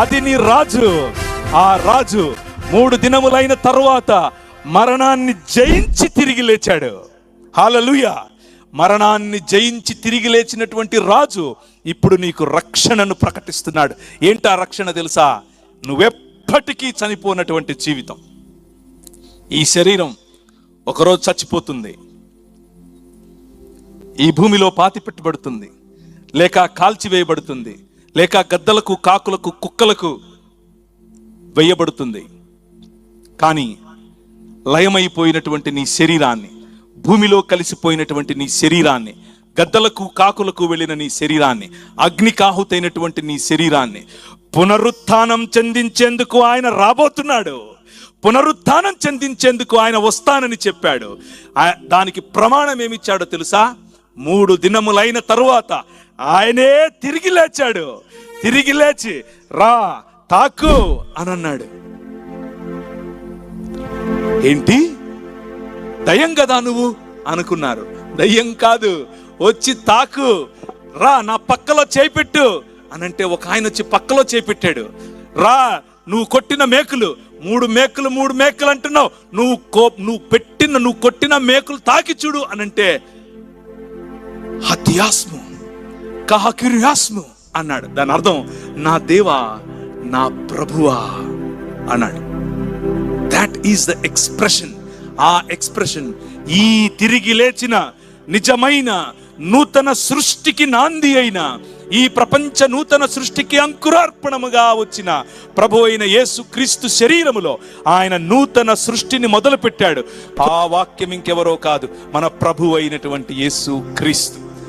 అది నీ రాజు. ఆ రాజు 3 దినములైన తరువాత మరణాన్ని జయించి తిరిగి లేచాడు. హల్లెలూయా. మరణాన్ని జయించి తిరిగి లేచినటువంటి రాజు ఇప్పుడు నీకు రక్షణను ప్రకటిస్తున్నాడు. ఏంటా రక్షణ తెలుసా? నువ్వెప్పటికీ చనిపోనటువంటి జీవితం. ఈ శరీరం ఒకరోజు చచ్చిపోతుంది, ఈ భూమిలో పాతి పెట్టబడుతుంది, లేక కాల్చివేయబడుతుంది, లేక గద్దలకు, కాకులకు, కుక్కలకు వేయబడుతుంది. కానీ లయమైపోయినటువంటి నీ శరీరాన్ని, భూమిలో కలిసిపోయినటువంటి నీ శరీరాన్ని, గద్దలకు, కాకులకు వెళ్ళిన నీ శరీరాన్ని, అగ్నికాహుతైనటువంటి నీ శరీరాన్ని పునరుత్థానం చెందించేందుకు ఆయన రాబోతున్నాడు. పునరుత్థానం చెందించేందుకు ఆయన వస్తానని చెప్పాడు. దానికి ప్రమాణం ఏమిచ్చాడో తెలుసా? 3 దినములైన తరువాత ఆయనే తిరిగి లేచాడు. తిరిగి లేచి రా తాకు అని అన్నాడు. ఏంటి దయ్యం కదా నువ్వు అనుకున్నారు. దయ్యం కాదు, వచ్చి తాకు, రా నా పక్కలో చేపెట్టు అనంటే ఒక ఆయన వచ్చి పక్కలో చేపెట్టాడు. రా, నువ్వు కొట్టిన మేకులు 3 మేకులు అంటున్నావు, నువ్వు కొట్టిన మేకులు తాకి చూడు అనంటే హత్యాస్ము కహకిర్యాస్ము అన్నాడు. దాని అర్థం నా దేవా, నా ప్రభువా అన్నాడు. That is the expression. ఆ ఎక్స్ప్రెషన్ ఈ తిరిగి లేచిన నిజమైన నూతన సృష్టికి నాంది అయిన, ఈ ప్రపంచ నూతన సృష్టికి అంకురార్పణముగా వచ్చిన ప్రభు అయిన యేసు క్రీస్తు శరీరములో ఆయన నూతన సృష్టిని మొదలు పెట్టాడు. ఆ వాక్యం ఇంకెవరో కాదు, మన ప్రభు అయినటువంటి యేసు క్రీస్తు.